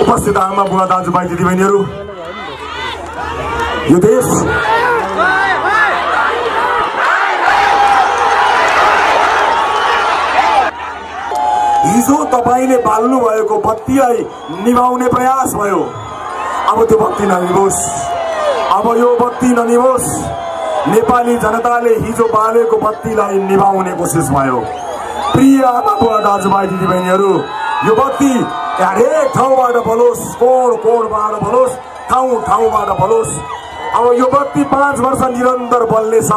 उपस्थित आमा बुवा दाजुभाइ दिदीबहिनीहरू, यो देश हिजो तपाईले बाल्नु भएको बत्तीलाई निभाउने प्रयास भयो। अब त्यो बत्ती ननिभोस्, अब यो बत्ती ननिभोस्। नेपाली जनताले हिजो बालेको बत्तीलाई निभाउने कोसिस भयो। प्रिय आमा बुवा दाजुभाइ दिदीबहिनीहरू, यो बत्ती हरेक ठाउँबाट बलोस्, कोणबाट बलोस्, ठाउँबाट बलोस्। अब यो बत्ती 5 वर्ष निरन्तर बल्नेछ।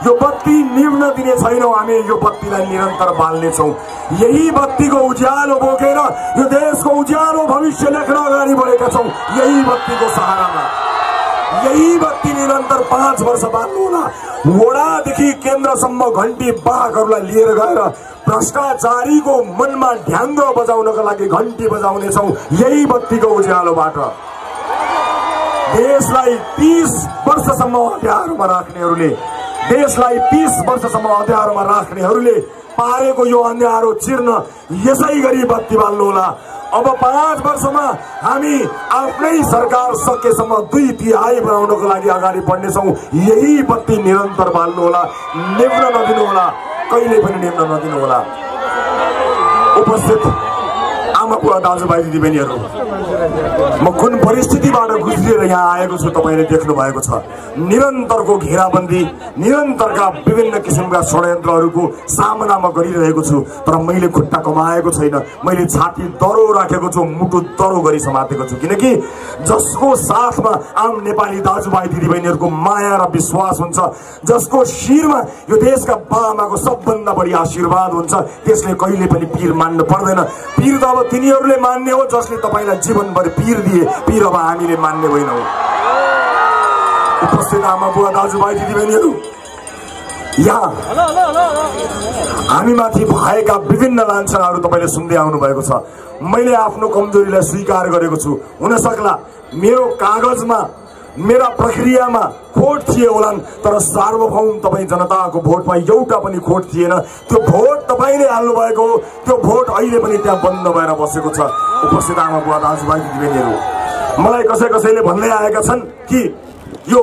यो बत्ती निभ्न दिने छैनौं हामी, यो बत्तीलाई निरन्तर बाल्नेछौं। यही बत्तीको उज्यालो बोकेर यो देशको उज्यालो भविष्य लेख्न अगाडि बढेका छौं। यही बत्तीको सहारामा यही बत्ती निरन्तर 5 वर्ष बाल्नु होला। वडादेखि केन्द्रसम्म घण्टी बाघहरूलाई लिएर गएर भ्रष्टाचारीको मनमा ढ्याङ्ग बजाउनका लागि घण्टी बजाउनेछौं। यही बत्तीको उज्यालोबाट देशलाई 30 वर्षसम्म हतियारमा राख्नेहरूले, देशलाई 30 वर्षसम्म हतियारमा राख्नेहरूले पारेको यो अन्यारो चिर्न यसै गरी बत्ती बाल्नु होला। अब 5 वर्षमा हामी आफ्नै सरकार सकेसम्म 2/3 बनाउनको लागि अगाडि बढ्नेछौं। यही बत्ती निरन्तर बाल्नु होला, निभ्न नदिनु होला, कहिले पनि निभ्न नदिनु होला। उपस्थित आमा बुवा दाजुभाइ दिदीबहिनीहरू, म कुन परिस्थितिबाट गुज्रिएर यहाँ आएको छु तपाईले देख्नु भएको छ। निरन्तरको घेराबन्दी, निरन्तरका विभिन्न किसिमका षड्यन्त्रहरूको सामना म गरिरहेको छु। तर मैले खुट्टा कमाएको छैन, मैले छाती दरो राखेको छु, मुटु दरो गरी समातेको छु। किनकि जसको साथमा आम नेपाली दाजुभाइ दिदीबहिनीहरूको माया र विश्वास हुन्छ, जसको शिरमा यो देशका बाआमाको सबभन्दा बढी आशीर्वाद हुन्छ, त्यसले कहिले पनि पीर मान्नु पर्दैन। पीर त अब तिनीहरूले मान्ने हो जसले तपाईलाई जीवनभर पीर दिए। पीर अब हामीले मान्ने होइनौ। उपस्थित आमा बुवा दाजुभाइ दिदीबहिनीहरू, यहाँ हामीमाथि भएका विभिन्न लान्छनाहरू तपाईले सुन्दै आउनु भएको छ। मैले आफ्नो कमजोरीलाई स्वीकार गरेको छु। हुन सक्ला मेरो कागजमा, मेरा प्रक्रियामा खोट थिए होलान्, तर सार्वभौम तपाईँ जनताको भोटमा एउटा पनि खोट थिएन। त्यो भोट तपाईले हाल्नु भएको हो, त्यो भोट अहिले पनि त्यहाँ बन्द भएर बसेको छ। उपस्थित आमा बुवा दाजुभाइ दिदीबहिनीहरू, मलाई कसैले भन्दै आएका छन् कि यो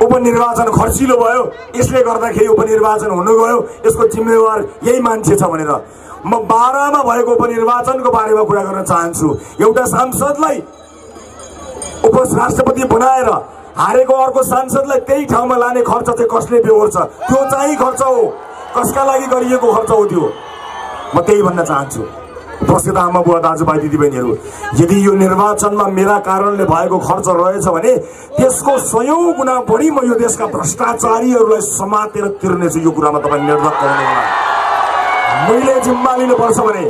उपनिर्वाचन खर्चिलो भयो, यसले गर्दाखेरि उपनिर्वाचन हुनु गयो, यसको जिम्मेवार यही मान्छे छ भनेर। म 12 मा भएको उपनिर्वाचनको बारेमा कुरा गर्न चाहन्छु। एउटा सांसदलाई उपराष्ट्रपति बनाएर हारेको अर्को सांसदलाई त्यही ठाउँमा लाने खर्च चाहिँ कसले बेहोर्छ? त्यो चाहिँ खर्च हो, कसका लागि गरिएको खर्च हो त्यो? म त्यही भन्न चाहन्छु। उपस्थित आमा बुवा दाजुभाइ दिदीबहिनीहरू, यदि यो निर्वाचनमा मेरा कारणले भएको खर्च रहेछ भने त्यसको 100 गुणा बढी म यो देशका भ्रष्टाचारीहरूलाई समातेर तिर्नेछु। यो कुरामा तपाईँ निर्धक्क हुनु होला। मैले जिम्मा लिनुपर्छ भने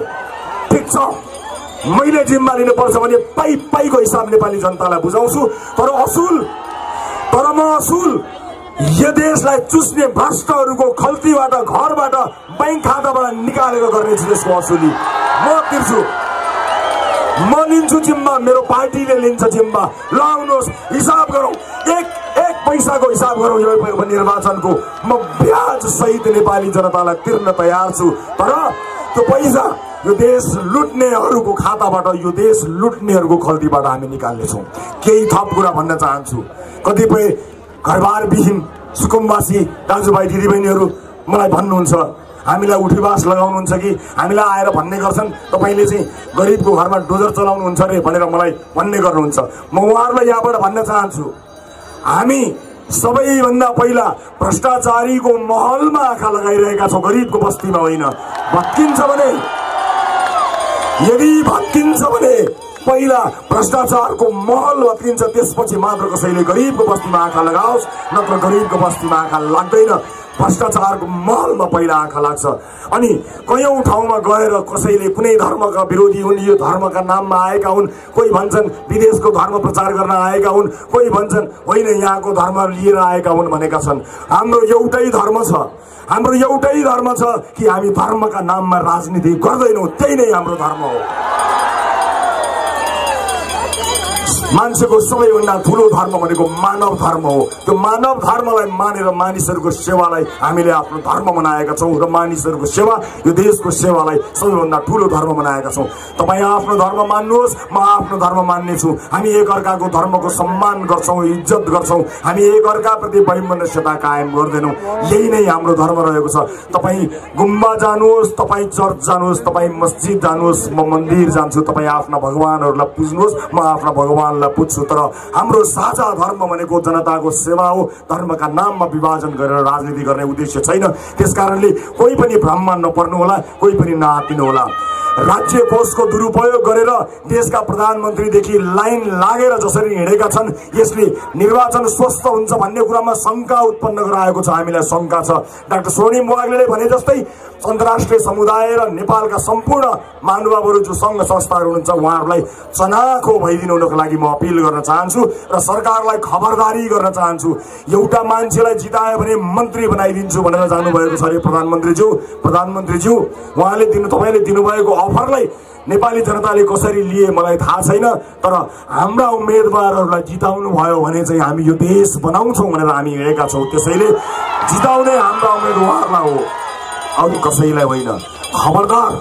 ठिक छ, मैले जिम्मा लिनुपर्छ भने पाइको हिसाब नेपाली जनतालाई बुझाउँछु। तर म असुल यो देशलाई चुस्ने भ्रष्टहरूको खल्तीबाट, घरबाट, बैंक खाताबाट निकालेर गर्नेछु। त्यसको असुली म तिर्छु। म लिन्छु जिम्मा, मेरो पार्टीले लिन्छ जिम्मा। ल आउनुहोस्, हिसाब गरौँ, एक पैसाको हिसाब गरौँ यो निर्वाचनको। म ब्याज सहित नेपाली जनतालाई तिर्न तयार छु। तर त्यो पैसा यो देश लुट्नेहरूको खाताबाट, यो देश लुट्नेहरूको खल्तीबाट हामी निकाल्नेछौँ। केही थप कुरा भन्न चाहन्छु। कतिपय घरबारविहीन सुकुम्बासी दाजुभाइ दिदीबहिनीहरू मलाई भन्नुहुन्छ, हामीलाई उठीवास लगाउनुहुन्छ कि हामीलाई आएर भन्ने गर्छन् तपाईले चाहिँ गरिबको घरमा डोजर चलाउनुहुन्छ रे भनेर मलाई भन्ने गर्नुहुन्छ। म उहाँहरूलाई यहाँबाट भन्न चाहन्छु, हामी सबैभन्दा पहिला भ्रष्टाचारीको महलमा आँखा लगाइरहेका छौँ, गरिबको बस्तीमा होइन। यदि भत्किन्छ भने पहिला भ्रष्टाचारको महल भत्किन्छ, त्यसपछि मात्र कसैले गरिबको बस्तीमा आँखा लगाओस्, नत्र गरिबको बस्तीमा आँखा लाग्दैन। भ्रष्टाचारको महलमा पहिला आँखा लाग्छ। अनि कयौं ठाउँमा गएर कसैले कुनै धर्मका विरोधी हुन्, यो धर्मका नाममा आएका हुन्, कोही भन्छन् विदेशको धर्म प्रचार गर्न आएका हुन्, कोही भन्छन् होइन यहाँको धर्म लिएर आएका हुन् भनेका छन्। हाम्रो एउटै धर्म छ, हाम्रो एउटै धर्म छ कि हामी धर्मका नाममा राजनीति गर्दैनौँ, त्यही नै हाम्रो धर्म हो। मान्छेको सबैभन्दा ठुलो धर्म भनेको मानव धर्म हो। त्यो मानव धर्मलाई मानेर मानिसहरूको सेवालाई हामीले आफ्नो धर्म बनाएका छौँ र मानिसहरूको सेवा यो देशको सेवालाई सबैभन्दा ठुलो धर्म बनाएका छौँ। तपाईँ आफ्नो धर्म मान्नुहोस्, म आफ्नो धर्म मान्नेछु। हामी एकअर्काको धर्मको सम्मान गर्छौँ, इज्जत गर्छौँ। हामी एकअर्काप्रति वैमनस्यता कायम गर्दैनौँ। यही नै हाम्रो धर्म रहेको छ। तपाईँ गुम्बा जानुहोस्, तपाईँ चर्च जानुहोस्, तपाईँ मस्जिद जानुहोस्, म मन्दिर जान्छु। तपाईँ आफ्ना भगवानहरूलाई पुज्नुहोस्, म आफ्ना भगवानलाई पुज्छु। तर हाम्रो साझा धर्म भनेको जनताको सेवा हो। धर्मका नाममा विभाजन गरेर राजनीति गर्ने उद्देश्य छैन। त्यसकारणले कोही पनि भ्रममा नपर्नु होला, कोही पनि नआत्तिनु होला। राज्य कोषको दुरुपयोग गरेर देशका प्रधानमन्त्रीदेखि लाइन लागेर जसरी हिँडेका छन्, यसले निर्वाचन स्वस्थ हुन्छ भन्ने कुरामा शंका उत्पन्न गराएको छ। हामीलाई शंका छ। डाक्टर स्वर्णिम वाग्लेले भने जस्तै अन्तर्राष्ट्रिय समुदाय र नेपालका सम्पूर्ण महानुभावहरू जो संघ संस्थाहरू हुनुहुन्छ, उहाँहरूलाई चनाखो भइदिनु हुनको लागि म अपिल गर्न चाहन्छु र सरकारलाई खबरदारी गर्न चाहन्छु। एउटा मान्छेलाई जितायो भने मन्त्री बनाइदिन्छु भनेर जानुभएको छ अरे प्रधानमन्त्रीज्यू। उहाँले तपाईँले दिनुभएको अफरलाई नेपाली जनताले कसरी लिए मलाई थाहा छैन, तर हाम्रा उम्मेदवारहरूलाई जिताउनु भयो भने चाहिँ हामी यो देश बनाउँछौँ भनेर हामी हिँडेका छौँ। त्यसैले जिताउने हाम्रा उम्मेदवारलाई हो, अरू कसैलाई होइन। खबरदार,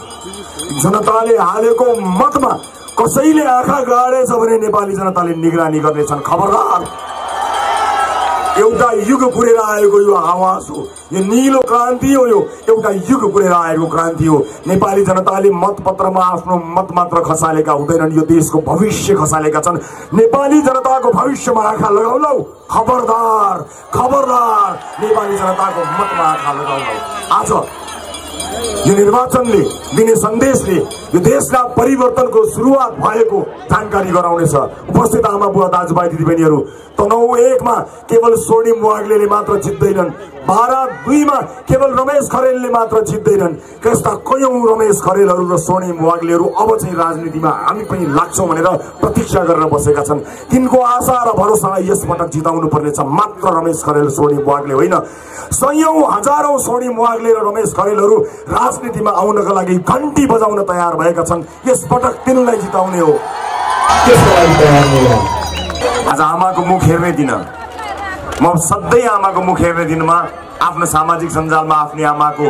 जनताले हालेको मतमा कसैले आँखा गाडेछ भने नेपाली जनताले निगरानी गर्नेछन्। खबरदार, एउटा युग पुरेर आएको यो आवाज हो, यो नीलो क्रान्ति हो, यो एउटा युग पुरेर आएको क्रान्ति हो। नेपाली जनताले मतपत्रमा आफ्नो मत मात्र खसालेका हुँदैनन्, यो देशको भविष्य खसालेका छन्। नेपाली जनताको भविष्यमा आँखा लगाउलौ। खबरदार, खबरदार, नेपाली जनताको मतमा आँखा लगाउलौ। आज यो निर्वाचनले दिने सन्देशले यो देशका परिवर्तनको सुरुवात भएको जानकारी गराउनेछ। उपस्थित आमा बुवा दाजुभाइ दिदीबहिनीहरू, तनहुँ 1 मा केवल स्वर्णिम वाग्लेले मात्र जित्दैनन्, 12-2 मा केवल रमेश खरेलले मात्र जित्दैनन्। त्यस्ता कयौं रमेश खरेलहरू र स्वर्णिम वाग्लेहरू अब चाहिँ राजनीतिमा हामी पनि लाग्छौँ भनेर प्रतीक्षा गरेर बसेका छन्। तिनको आशा र भरोसालाई यसपटक जिताउनु पर्नेछ। मात्र रमेश खरेल, स्वर्णिम वाग्ले होइन, सयौं हजारौं स्वर्णिम वाग्ले र रमेश खरेलहरू राजनीतिमा आउनका लागि घण्टी बजाउन तयार भएका छन्। यसपटक तिनलाई जिताउने हो, त्यसको लागि तयार हुनु। आज आमाको मुख हेर्ने दिन, म सधैँ आमाको मुख हेर्ने दिनमा आफ्नो सामाजिक सञ्जालमा आफ्नी आमाको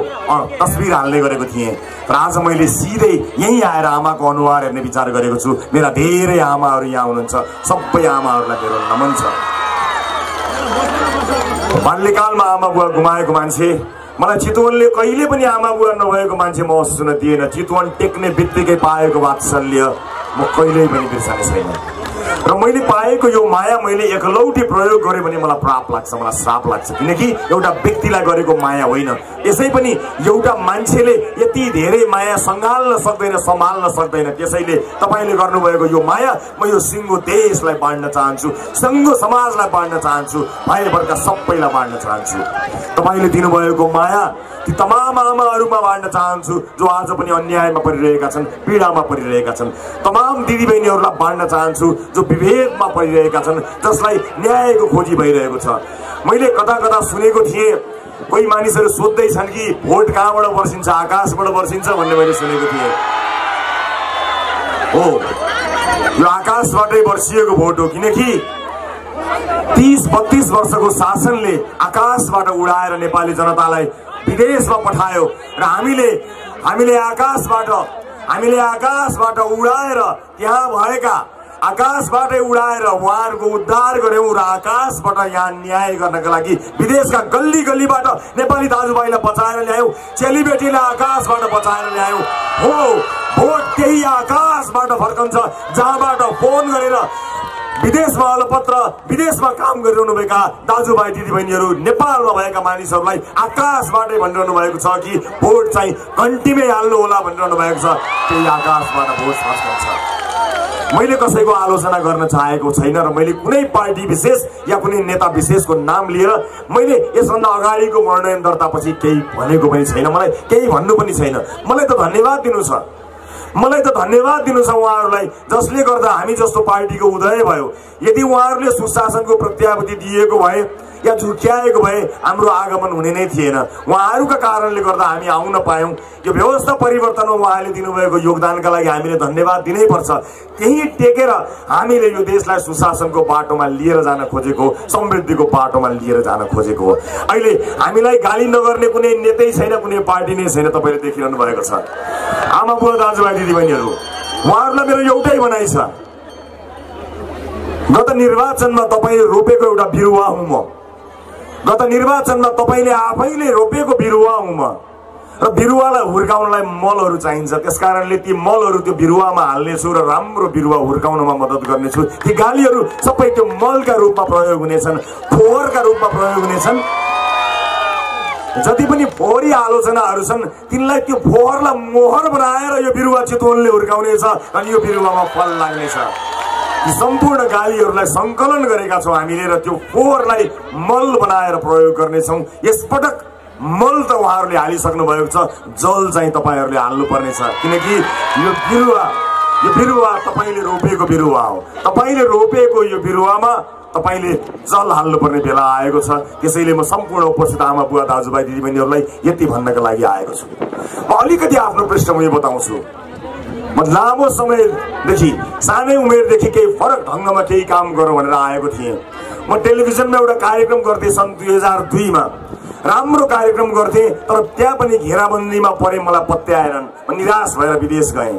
तस्बिर हाल्ने गरेको थिएँ। तर आज मैले सिधै यहीँ आएर आमाको अनुहार हेर्ने विचार गरेको छु। मेरा धेरै आमाहरू यहाँ हुनुहुन्छ, सबै आमाहरूलाई मेरो नमन छ। बाल्यकालमा आमा बुवा गुमाएको मान्छे, मलाई चितवनले कहिले पनि आमा बुवा नभएको मान्छे महसुस हुन दिएन। चितवन टेक्ने बित्तिकै पाएको वात्सल्य म कहिल्यै पनि बिर्सने छैन। र मैले पाएको यो माया मैले एकलौटी प्रयोग गरेँ भने मलाई पाप लाग्छ, मलाई श्राप लाग्छ। किनकि एउटा व्यक्तिलाई गरेको माया होइन। यसै पनि एउटा मान्छेले यति धेरै माया सँगाल्न सक्दैन, सम्हाल्न सक्दैन। त्यसैले तपाईँले गर्नुभएको यो माया म यो सिङ्गो देशलाई बाँड्न चाहन्छु, सिङ्गो समाजलाई बाँड्न चाहन्छु, भाइ वर्ग सबैलाई बाँड्न चाहन्छु। तपाईँले दिनुभएको माया ती तमाम आमाहरूमा बाँड्न चाहन्छु जो आज पनि अन्यायमा परिरहेका छन्, पीडामा परिरहेका छन्। तमाम दिदीबहिनीहरूलाई बाँड्न चाहन्छु जो विभेदमा परिरहेका छन्, जसलाई न्यायको खोजी भइरहेको छ। मैले कता कता सुनेको थिएँ, कोही मानिसहरू सोध्दैछन् कि भोट कहाँबाट वर्षिन्छ, आकाशबाट वर्षिन्छ भन्ने मैले सुनेको थिएँ। हो, यो आकाशबाटै वर्षिएको भोट हो। किनकि 30-32 वर्षको शासनले आकाशबाट उडाएर नेपाली जनतालाई विदेशमा पठायो र हामीले आकाशबाट उडाएर त्यहाँ भएका आकाशबाटै उडाएर उहाँहरूको उद्धार गर्यौं र आकाशबाट यहाँ न्याय गर्नका लागि विदेशका गल्ली गल्लीबाट नेपाली दाजुभाइलाई बचाएर ल्यायौं, चेलीबेटीलाई आकाशबाट बचाएर ल्यायौं। हो, भोट त्यही आकाशबाट फर्कन्छ जहाँबाट फोन गरेर विदेशमा अलपत्र विदेशमा काम गरिरहनुभएका दाजुभाइ दिदीबहिनीहरू नेपालमा भएका मानिसहरूलाई आकाशबाटै भनिरहनु भएको छ कि भोट चाहिँ घन्टीमै हाल्नु होला भनिरहनु भएको छ। त्यही आकाशबाट भोट फर्कन्छ। मैले कसैको आलोचना गर्न चाहेको छैन र मैले कुनै पार्टी विशेष या कुनै नेता विशेषको नाम लिएर मैले यसभन्दा अगाडिको मनोनयन दर्तापछि केही भनेको पनि छैन, मलाई केही भन्नु पनि छैन। मलाई त धन्यवाद दिनु छ। मलाई त धन्यवाद दिनु छ उहाँहरूलाई, जसले गर्दा हामी जस्तो पार्टीको उदय भयो। यदि उहाँहरूले सुशासनको प्रत्याभूति दिएको भए या झुक्याएको भए हाम्रो आगमन हुने नै थिएन। उहाँहरूका कारणले गर्दा हामी आउन पायौँ। यो व्यवस्था परिवर्तनमा उहाँले दिनुभएको योगदानका लागि हामीले धन्यवाद दिनै पर्छ। त्यही टेकेर हामीले यो देशलाई सुशासनको बाटोमा लिएर जान खोजेको, समृद्धिको बाटोमा लिएर जान खोजेको हो। अहिले हामीलाई गाली नगर्ने कुनै नेतै छैन, कुनै पार्टी नै छैन। तपाईँले देखिरहनु भएको छ। आमा बुवा दाजुभाइ दिदीबहिनीहरू, उहाँहरूलाई मेरो एउटै भनाइ छ। गत निर्वाचनमा तपाईँले रोपेको एउटा बिरुवा हुँ म। गत निर्वाचनमा तपाईँले आफैले रोपेको बिरुवा हुँ म, र बिरुवालाई हुर्काउनलाई मलहरू चाहिन्छ। त्यसकारणले ती मलहरू त्यो बिरुवामा हाल्नेछु र राम्रो बिरुवा हुर्काउनमा मद्दत गर्नेछु। ती गालीहरू सबै त्यो मलका रूपमा प्रयोग हुनेछन्, फोहोरका रूपमा प्रयोग हुनेछन्। जति पनि फोहोरी आलोचनाहरू छन् तिनलाई त्यो फोहोरलाई मोहर बनाएर यो बिरुवा चितवनले हुर्काउनेछ अनि यो बिरुवामा फल लाग्नेछ। यी सम्पूर्ण गालीहरूलाई सङ्कलन गरेका छौँ हामीले र त्यो फोहोरलाई मल बनाएर प्रयोग गर्नेछौँ। यसपटक मल त उहाँहरूले हालिसक्नु भएको छ, जल चाहिँ तपाईँहरूले हाल्नुपर्नेछ। किनकि यो बिरुवा तपाईँले रोपेको बिरुवा हो। तपाईँले रोपेको यो बिरुवामा तपाईँले जल हाल्नुपर्ने बेला आएको छ। त्यसैले म सम्पूर्ण उपस्थित आमा बुवा दाजुभाइ दिदीबहिनीहरूलाई यति भन्नका लागि आएको छु। म अलिकति आफ्नो पृष्ठभूमि बताउँछु। म लामो समयदेखि, सानै उमेरदेखि केही फरक ढङ्गमा केही काम गरौँ भनेर आएको थिएँ। म टेलिभिजनमा एउटा कार्यक्रम गर्थेँ सन् 2002 मा। राम्रो कार्यक्रम गर्थेँ, तर त्यहाँ पनि घेराबन्दीमा परे, मलाई पत्याएनन्। म निराश भएर विदेश गएँ।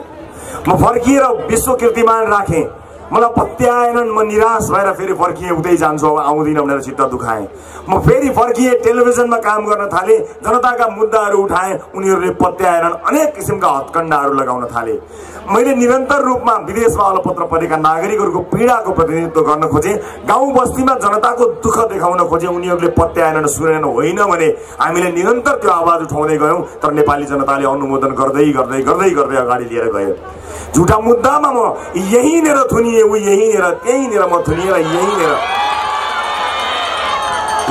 म फर्किएर विश्व कीर्तिमान राखेँ, मलाई पत्याएनन्। म निराश भएर फेरि फर्किएँ, उतै जान्छु, अब आउँदिनँ भनेर चित्त दुखाएँ। म फेरि फर्किएँ, टेलिभिजनमा काम गर्न थालेँ, जनताका मुद्दाहरू उठाएँ, उनीहरूले पत्याएनन्। अनेक किसिमका हत्कण्डाहरू लगाउन थाले। मैले निरन्तर रूपमा विदेशमा अलपत्र परेका नागरिकहरूको पीडाको प्रतिनिधित्व गर्न खोजेँ, गाउँ बस्तीमा जनताको दुःख देखाउन खोजेँ। उनीहरूले पत्याएनन्, सुनेनन्। होइन भने हामीले निरन्तर त्यो आवाज उठाउँदै गयौँ, तर नेपाली जनताले अनुमोदन गर्दै गर्दै गर्दै गर्दै अगाडि लिएर गयो। झुटा मुद्दामा म यहीँनिर थुनिएँ, ऊ यहीँनिर, त्यहीँनिर म थुनिएँ र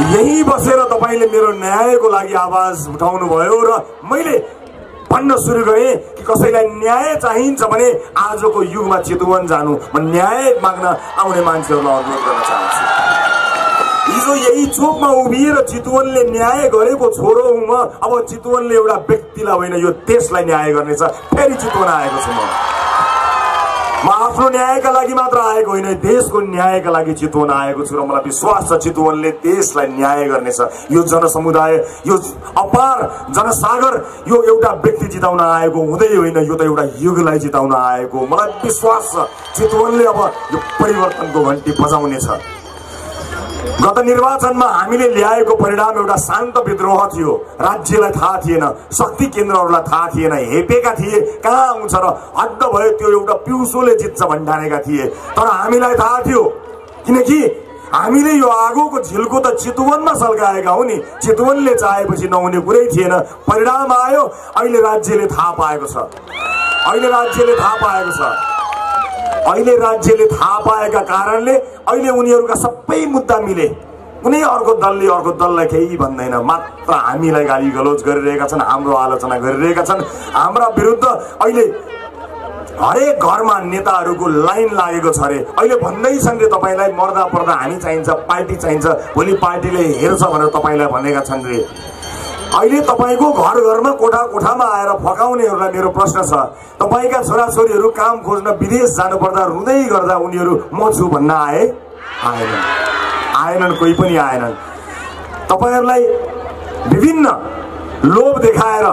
यहीँ बसेर तपाईँले मेरो न्यायको लागि आवाज उठाउनु भयो र मैले भन्न सुरु गरेँ कि कसैलाई न्याय चाहिन्छ भने आजको युगमा चितवन जानु। म न्याय माग्न आउने मान्छेहरूलाई अनुरोध गर्न चाहन्छु। हिजो यही चोकमा उभिएर चितवनले न्याय गरेको छोरो हुँ म। अब चितवनले एउटा व्यक्तिलाई होइन, यो देशलाई न्याय गर्नेछ। फेरि चितवन आएको छु म आफ्नो न्यायका लागि मात्र आएको होइन, देशको न्यायका लागि चितवन आएको छु र मलाई विश्वास छ चितवनले देशलाई न्याय गर्नेछ। यो जनसमुदाय, यो अपार जनसागर यो एउटा व्यक्ति जिताउन आएको हुँदै होइन, यो त एउटा युगलाई जिताउन आएको। मलाई विश्वास छ चितवनले अब यो परिवर्तनको घन्टी बजाउनेछ। गत निर्वाचनमा हामीले ल्याएको परिणाम एउटा शान्त विद्रोह थियो। राज्यलाई थाहा थिएन, शक्ति केन्द्रहरूलाई थाहा थिएन, हेपेका थिए कहाँ आउँछ र हड्ड भयो त्यो एउटा पिउसोले जित्छ भन्ठानेका थिए। तर हामीलाई थाहा थियो, किनकि हामीले यो आगोको झिल्को त चितवनमा सल्काएका हो नि। चितवनले चाहेपछि नहुने कुरै थिएन। परिणाम आयो, अहिले राज्यले थाहा पाएको छ। अहिले राज्यले थाहा पाएका कारणले अहिले उनीहरूका सबै मुद्दा मिले। कुनै अर्को दलले अर्को दललाई केही भन्दैन, मात्र हामीलाई गाली गलौज गरिरहेका छन्, हाम्रो आलोचना गरिरहेका छन्। हाम्रा विरुद्ध अहिले हरेक घरमा नेताहरूको लाइन लागेको छ अरे। अहिले भन्दैछन् रे तपाईँलाई मर्दा पर्दा हामी चाहिन्छ, पार्टी चाहिन्छ, भोलि पार्टीले हेर्छ भनेर तपाईँलाई भनेका छन् रे। अहिले तपाईँको घर घरमा कोठा कोठामा आएर फकाउनेहरूलाई मेरो प्रश्न छ, तपाईँका छोराछोरीहरू काम खोज्न विदेश जानुपर्दा रुँदै गर्दा उनीहरू म छु भन्न आएनन्, कोही पनि आएनन्। तपाईँहरूलाई विभिन्न लोभ देखाएर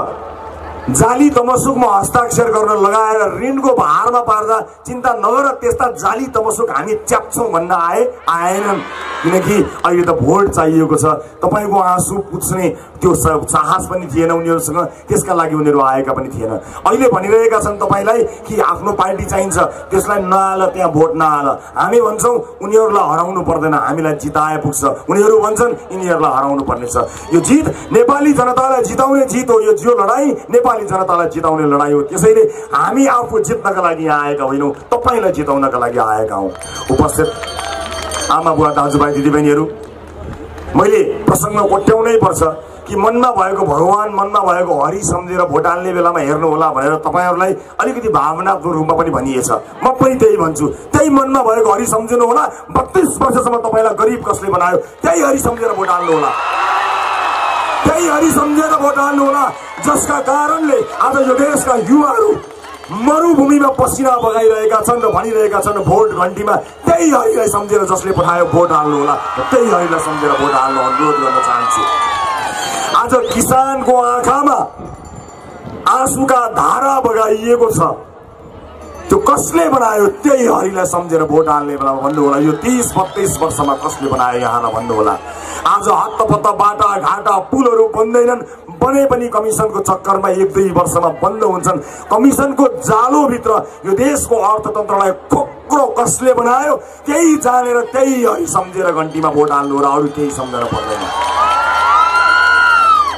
जाली तमसुकमा हस्ताक्षर गर्न लगाएर ऋणको भारमा पार्दा चिन्ता नगर, त्यस्ता जाली तमसुक हामी च्याप्छौँ भन्न आएनन्। किनकि अहिले त भोट चाहिएको छ। तपाईँको आँसु पुछ्ने त्यो साहस पनि थिएन उनीहरूसँग, त्यसका लागि उनीहरू आएका पनि थिएन। अहिले भनिरहेका छन् तपाईँलाई कि आफ्नो पार्टी चाहिन्छ, त्यसलाई नहाल, त्यहाँ भोट नहाल। हामी भन्छौँ उनीहरूलाई हराउनु पर्दैन, हामीलाई जिताए पुग्छ। उनीहरू भन्छन् यिनीहरूलाई हराउनु पर्नेछ। यो जित नेपाली जनतालाई जिताउने जित हो। यो जो लडाईँ नेपाली जनतालाई जिताउने लडाईँ हो। त्यसैले हामी आफू जित्नका लागि आएका होइनौँ, तपाईँलाई जिताउनका लागि आएका हौँ। उपस्थित आमा बुवा दाजुभाइ दिदीबहिनीहरू, मैले प्रसङ्ग कोट्याउनै पर्छ कि मनमा भएको भगवान मनमा भएको हरि सम्झेर भोट हाल्ने बेलामा हेर्नु होला भनेर तपाईहरुलाई अलिकति भावनात्मक रूपमा पनि भनिएछ। म पनि त्यही भन्छु, त्यही मनमा भएको हरि सम्झिनु होला। 32 वर्षसम्म तपाईलाई गरिब कसले बनायो त्यही हरि सम्झेर भोट हाल्नु होला, त्यही हरि सम्झेर भोट हाल्नु होला, जसका कारणले आज यो देशका युवाहरू मरुभूमिमा पसिना बगाइरहेका छन् र भनिरहेका छन् भोट घण्टीमा त्यही हरिलाई सम्झेर जसले पठायो भोट हाल्नु होला, त्यही हरिलाई सम्झेर भोट हाल्नु अनुरोध गर्न चाहन्छु। आज किसानको आँखामा आँसुका धारा बगाइएको छ, त्यो कसले बनायो त्यही हरिलाई सम्झेर भोट हाल्ने बेलामा भन्नु होला यो 30-32 वर्षमा कसले बनायो यहाँलाई भन्नु होला। आज हत्तपत्त बाटा घाटा पुलहरू बन्दैनन्, बने पनि कमिसनको चक्करमा 1-2 वर्षमा बन्द हुन्छन्। कमिसनको जालोभित्र यो देशको अर्थतन्त्रलाई खोक्रो कसले बनायो त्यही जानेर त्यही हरि सम्झेर घण्टीमा भोट हाल्नु होला, अरू केही सम्झेर पर्दैन।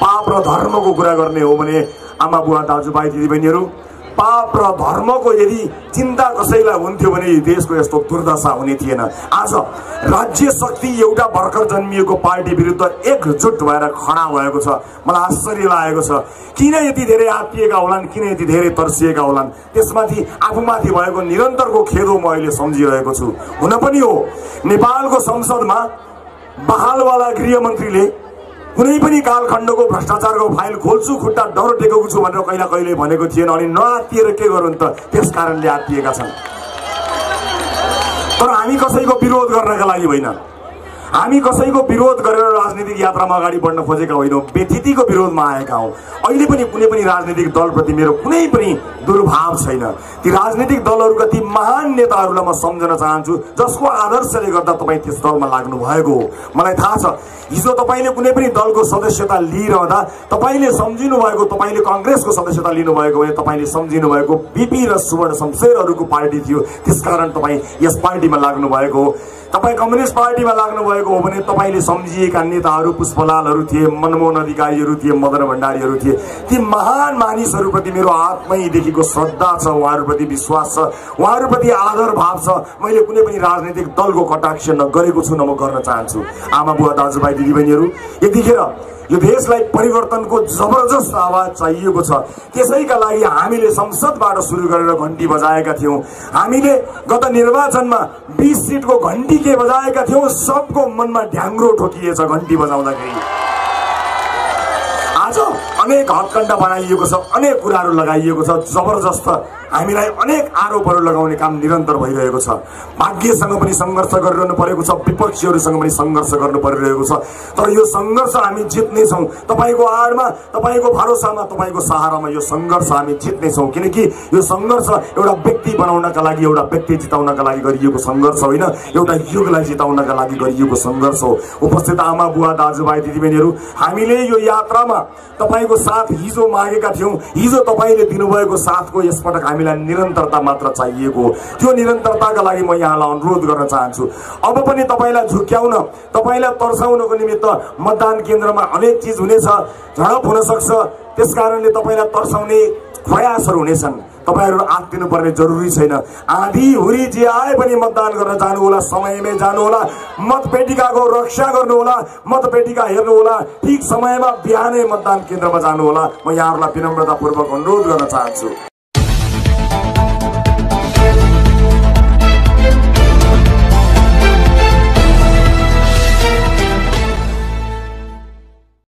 पाप र धर्मको कुरा गर्ने हो भने आमा बुवा दाजुभाइ दिदीबहिनीहरू, पाप र धर्मको यदि चिन्ता कसैलाई हुन्थ्यो भने देशको यस्तो दुर्दशा हुने थिएन। आज राज्य शक्ति एउटा भर्खर जन्मिएको पार्टी विरुद्ध एकजुट भएर खडा भएको छ। मलाई आश्चर्य लागेको छ किन यति धेरै आत्तिएका होलान्, किन यति धेरै तर्सिएका होलान्। त्यसमाथि आफूमाथि भएको निरन्तरको खेदो म अहिले सम्झिरहेको छु। हुन पनि हो, नेपालको संसदमा बहालवाला गृहमन्त्रीले कुनै पनि कालखण्डको भ्रष्टाचारको फाइल खोल्छु खुट्टा डर टेकेको छु भनेर कहिले भनेको थिएन, अनि नआत्तिएर के गरौँ त, त्यस कारणले आत्तिएका छन्। तर हामी कसैको विरोध गर्नका लागि होइन, हामी कसैको विरोध गरेर राजनीतिक यात्रामा अगाडि बढ्न खोजेका होइनौँ, व्यथितिको विरोधमा आएका हौँ। अहिले पनि कुनै पनि राजनीतिक दलप्रति मेरो कुनै पनि दुर्भाव छैन। ती राजनीतिक दलहरूका ती महान नेताहरूलाई म सम्झन चाहन्छु जसको आदर्शले गर्दा तपाईँ त्यस दलमा लाग्नु भएको हो। मलाई थाहा छ हिजो तपाईँले कुनै पनि दलको सदस्यता लिइरहँदा तपाईँले सम्झिनु भएको, तपाईँले कांग्रेसको सदस्यता लिनुभएको भने तपाईँले सम्झिनु भएको बीपी र सुवर्ण शमशेरहरूको पार्टी थियो, त्यसकारण तपाईँ यस पार्टीमा लाग्नु भएको हो। तपाईँ कम्युनिस्ट पार्टीमा लाग्नु भएको हो भने तपाईँले सम्झिएका नेताहरू पुष्पलालहरू थिए, मनमोहन अधिकारीहरू थिए, मदन भण्डारीहरू थिए। ती महान मानिसहरूप्रति मेरो आत्मैदेखिको श्रद्धा छ, उहाँहरूप्रति विश्वास छ, उहाँहरूप्रति आदर भाव छ। मैले कुनै पनि राजनीतिक दलको कटाक्ष नगरेको छु, न म गर्न चाहन्छु। आमा बुवा दाजुभाइ दिदीबहिनीहरू, यतिखेर यो देशलाई परिवर्तनको जबरजस्त आवाज चाहिएको छ। त्यसैका लागि हामीले संसदबाट सुरु गरेर घण्टी बजाएका थियौं। हामीले गत निर्वाचनमा 20 सिटको घण्टी के बजाएका थियौं, सबको मनमा ढ्याङ्ग्रो ठोकिएछ घण्टी बजाउँदाखेरि। आज अनेक हत्कण्डा बनाइएको छ, अनेक कुराहरू लगाइएको छ, जबरजस्त हामीलाई अनेक आरोपहरू लगाउने काम निरन्तर भइरहेको छ। भाग्यसँग पनि संघर्ष गरिरहनु परेको छ, विपक्षीहरूसँग पनि संघर्ष गर्नु परिरहेको छ। तर यो संघर्ष हामी जित्नेछौँ। तपाईको आडमा, तपाईको भरोसामा, तपाईको सहारामा यो संघर्ष हामी जित्नेछौँ। किनकि यो संघर्ष एउटा व्यक्ति बनाउनका लागि, एउटा व्यक्ति जिताउनका लागि गरिएको संघर्ष होइन, एउटा युगलाई जिताउनका लागि गरिएको संघर्ष हो। उपस्थित आमा बुवा दाजुभाइ दिदीबहिनीहरू, हामीले यो यात्रामा तपाईको साथ हिजो मागेका थियौं। हिजो तपाईले दिनुभएको साथको यसपटक हामीलाई निरन्तरता मात्र चाहिएको हो। त्यो निरन्तरताका लागि म यहाँलाई अनुरोध गर्न चाहन्छु। अब पनि तपाईलाई झुक्क्याउन, तपाईलाई तर्साउनको निमित्त मतदान केन्द्रमा अनेक चीज हुनेछ, झडप हुन सक्छ। त्यसकारणले तपाईलाई तर्साउने प्रयासहरू हुनेछन्। तपाईहरु आत्तिनु पर्ने जरुरी छैन। आधी हुरी जे आए पनि मतदान गर्न जानु होला, समयमै जानु होला, मतपेटिकाको रक्षा गर्नु होला, मतपेटिका हेर्नु होला, ठीक समयमा बिहानै मतदान केन्द्रमा जानु होला। म यहाँहरुलाई विनम्रतापूर्वक अनुरोध गर्न चाहन्छु।